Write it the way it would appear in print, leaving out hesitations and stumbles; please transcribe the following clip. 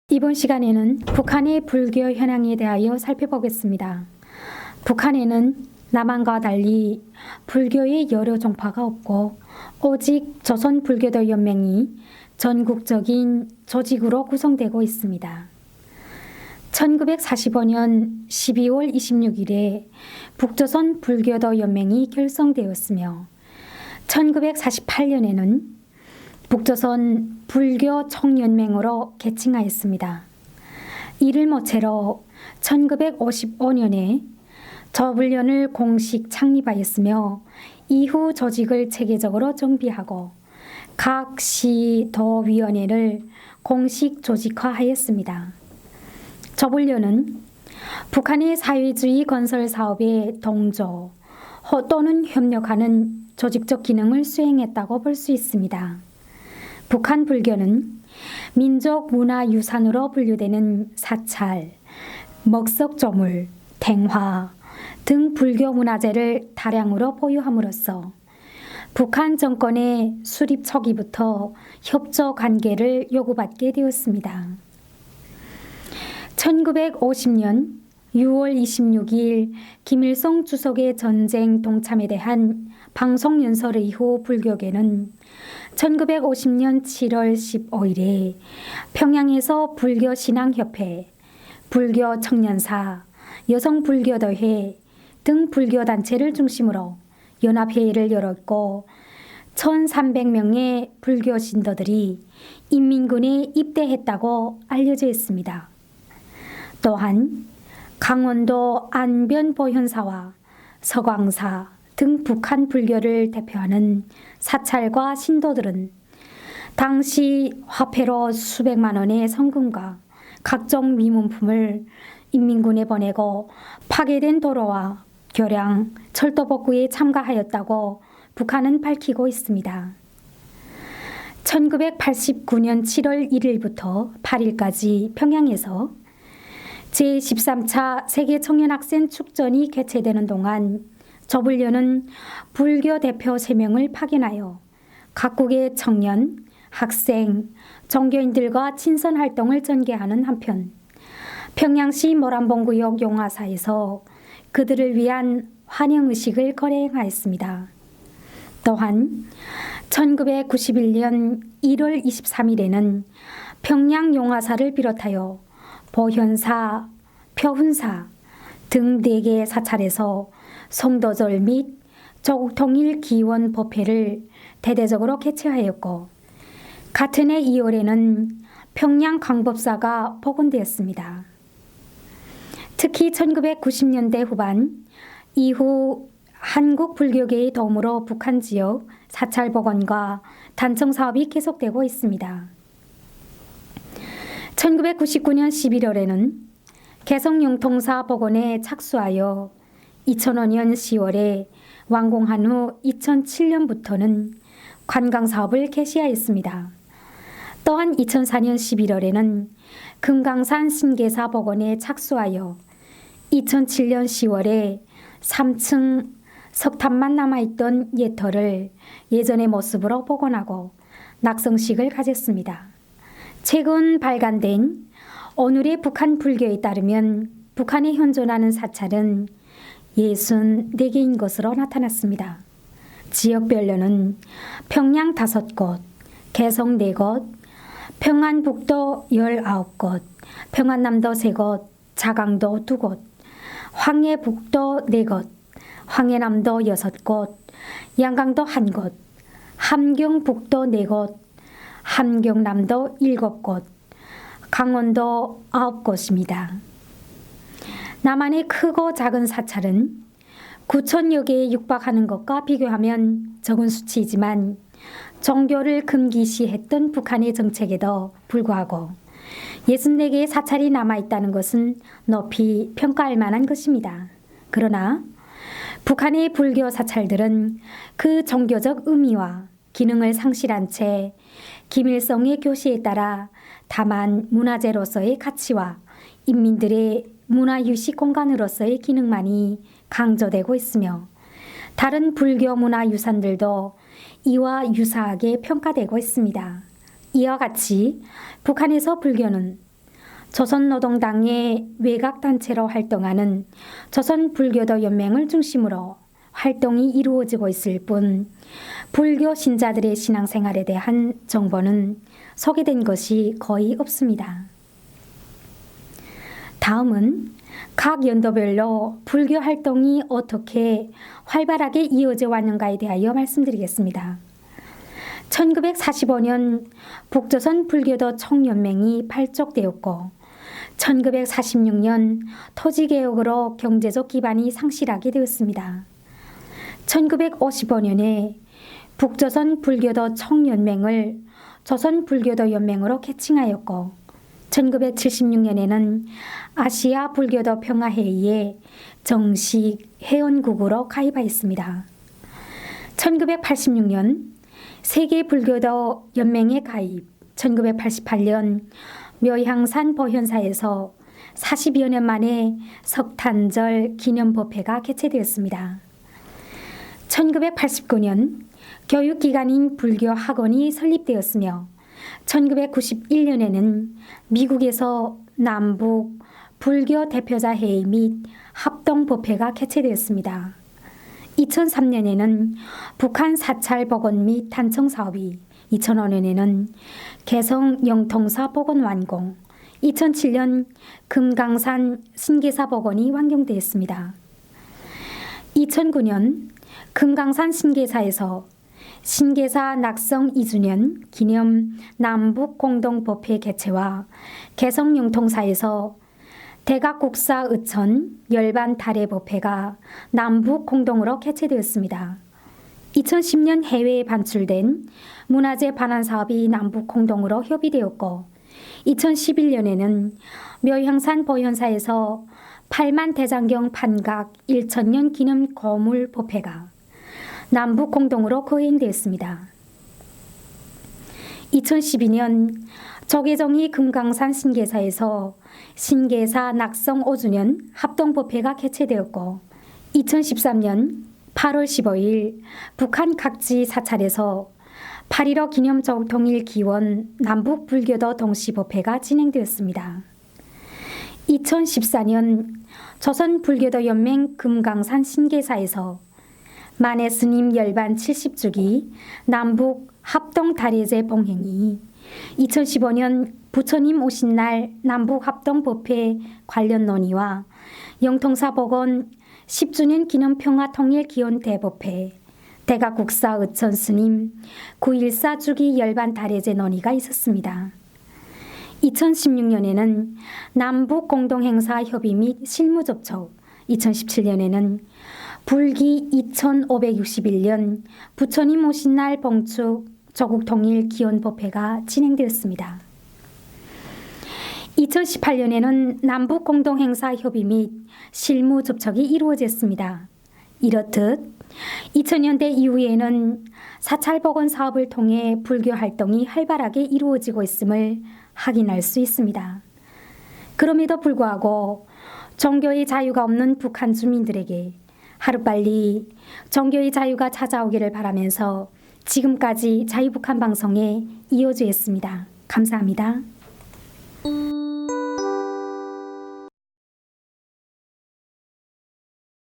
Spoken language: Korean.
이번 시간에는 북한의 불교 현황에 대하여 살펴보겠습니다. 북한에는 남한과 달리 불교의 여러 종파가 없고 오직 조선불교도연맹이 전국적인 조직으로 구성되고 있습니다. 1945년 12월 26일에 북조선 불교도연맹이 결성되었으며 1948년에는 북조선 불교총연맹으로 개칭하였습니다. 이를 모체로 1955년에 저불련을 공식 창립하였으며 이후 조직을 체계적으로 정비하고 각 시, 도 위원회를 공식 조직화하였습니다. 저불련은 북한의 사회주의 건설 사업에 동조 또는 협력하는 조직적 기능을 수행했다고 볼 수 있습니다. 북한 불교는 민족 문화유산으로 분류되는 사찰, 먹석조물, 탱화 등 불교 문화재를 다량으로 보유함으로써 북한 정권의 수립 초기부터 협조 관계를 요구받게 되었습니다. 1950년 6월 26일 김일성 주석의 전쟁 동참에 대한 방송 연설 이후 불교계는 1950년 7월 15일에 평양에서 불교신앙협회, 불교청년사, 여성불교도회 등 불교단체를 중심으로 연합회의를 열었고 1,300명의 불교 신도들이 인민군에 입대했다고 알려져 있습니다. 또한 강원도 안변보현사와 서광사 등 북한 불교를 대표하는 사찰과 신도들은 당시 화폐로 수백만 원의 성금과 각종 미문품을 인민군에 보내고 파괴된 도로와 교량, 철도 복구에 참가하였다고 북한은 밝히고 있습니다. 1989년 7월 1일부터 8일까지 평양에서 제13차 세계청년학생 축전이 개최되는 동안 저불련은 불교 대표 3명을 파견하여 각국의 청년, 학생, 종교인들과 친선 활동을 전개하는 한편 평양시 모란봉구역 용화사에서 그들을 위한 환영의식을 거행하였습니다. 또한 1991년 1월 23일에는 평양 용화사를 비롯하여 보현사, 표훈사 등 4개의 사찰에서 성도절 및 조국통일 기원 법회를 대대적으로 개최하였고 같은 해 2월에는 평양 광법사가 복원되었습니다. 특히 1990년대 후반 이후 한국 불교계의 도움으로 북한 지역 사찰 복원과 단청 사업이 계속되고 있습니다. 1999년 11월에는 개성융통사 복원에 착수하여 2005년 10월에 완공한 후 2007년부터는 관광사업을 개시하였습니다. 또한 2004년 11월에는 금강산 신계사 복원에 착수하여 2007년 10월에 3층 석탑만 남아있던 예터를 예전의 모습으로 복원하고 낙성식을 가졌습니다. 최근 발간된 오늘의 북한 불교에 따르면 북한에 현존하는 사찰은 64개인 것으로 나타났습니다. 지역별로는 평양 5곳, 개성 4곳, 평안북도 19곳, 평안남도 3곳, 자강도 2곳, 황해북도 4곳, 황해남도 6곳, 양강도 1곳, 함경북도 4곳, 함경남도 7곳, 강원도 9곳입니다. 남한의 크고 작은 사찰은 9천여 개에 육박하는 것과 비교하면 적은 수치이지만 종교를 금기시했던 북한의 정책에도 불구하고 64개의 사찰이 남아있다는 것은 높이 평가할 만한 것입니다. 그러나 북한의 불교 사찰들은 그 종교적 의미와 기능을 상실한 채 김일성의 교시에 따라 다만 문화재로서의 가치와 인민들의 문화유식 공간으로서의 기능만이 강조되고 있으며 다른 불교 문화유산들도 이와 유사하게 평가되고 있습니다. 이와 같이 북한에서 불교는 조선노동당의 외곽단체로 활동하는 조선불교도 연맹을 중심으로 활동이 이루어지고 있을 뿐 불교 신자들의 신앙생활에 대한 정보는 소개된 것이 거의 없습니다. 다음은 각 연도별로 불교 활동이 어떻게 활발하게 이어져 왔는가에 대하여 말씀드리겠습니다. 1945년 북조선 불교도 총연맹이 발족되었고 1946년 토지개혁으로 경제적 기반이 상실하게 되었습니다. 1955년에 북조선 불교도 총연맹을 조선불교도 연맹으로 개칭하였고 1976년에는 아시아 불교도 평화회의에 정식 회원국으로 가입하였습니다. 1986년 세계불교도 연맹에 가입, 1988년 묘향산 보현사에서 40여 년 만에 석탄절 기념법회가 개최되었습니다. 1989년 교육기관인 불교학원이 설립되었으며 1991년에는 미국에서 남북 불교 대표자 회의 및 합동법회가 개최되었습니다. 2003년에는 북한 사찰 복원 및 단청 사업이, 2005년에는 개성 영통사 복원 완공, 2007년 금강산 신계사 복원이 완공되었습니다. 2009년 금강산 신계사에서 신계사 낙성 2주년 기념 남북공동법회 개최와 개성 영통사에서 대각국사 의천 열반 달해법회가 남북 공동으로 개최되었습니다. 2010년 해외에 반출된 문화재 반환 사업이 남북 공동으로 협의되었고 2011년에는 묘향산 보현사에서 8만 대장경 판각 1천년 기념 거물 법회가 남북 공동으로 거행되었습니다. 2012년 조계종이 금강산 신계사에서 신계사 낙성 5주년 합동법회가 개최되었고 2013년 8월 15일 북한 각지 사찰에서 8.15 기념 통일 기원 남북불교도 동시법회가 진행되었습니다. 2014년 조선불교도 연맹 금강산 신계사에서 만해 스님 열반 70주기 남북 합동다례제 봉행이 2015년 부처님 오신 날 남북합동법회 관련 논의와 영통사 복원 10주년 기념 평화통일 기원 대법회, 대각국사 의천 스님 9.14 주기 열반 다례제 논의가 있었습니다. 2016년에는 남북 공동행사 협의 및 실무 접촉, 2017년에는 불기 2561년 부처님 오신 날 봉축 조국통일 기원법회가 진행되었습니다. 2018년에는 남북공동행사 협의 및 실무 접촉이 이루어졌습니다. 이렇듯 2000년대 이후에는 사찰복원 사업을 통해 불교 활동이 활발하게 이루어지고 있음을 확인할 수 있습니다. 그럼에도 불구하고 종교의 자유가 없는 북한 주민들에게 하루빨리 종교의 자유가 찾아오기를 바라면서 지금까지 자유북한 방송에 이어주었습니다. 감사합니다.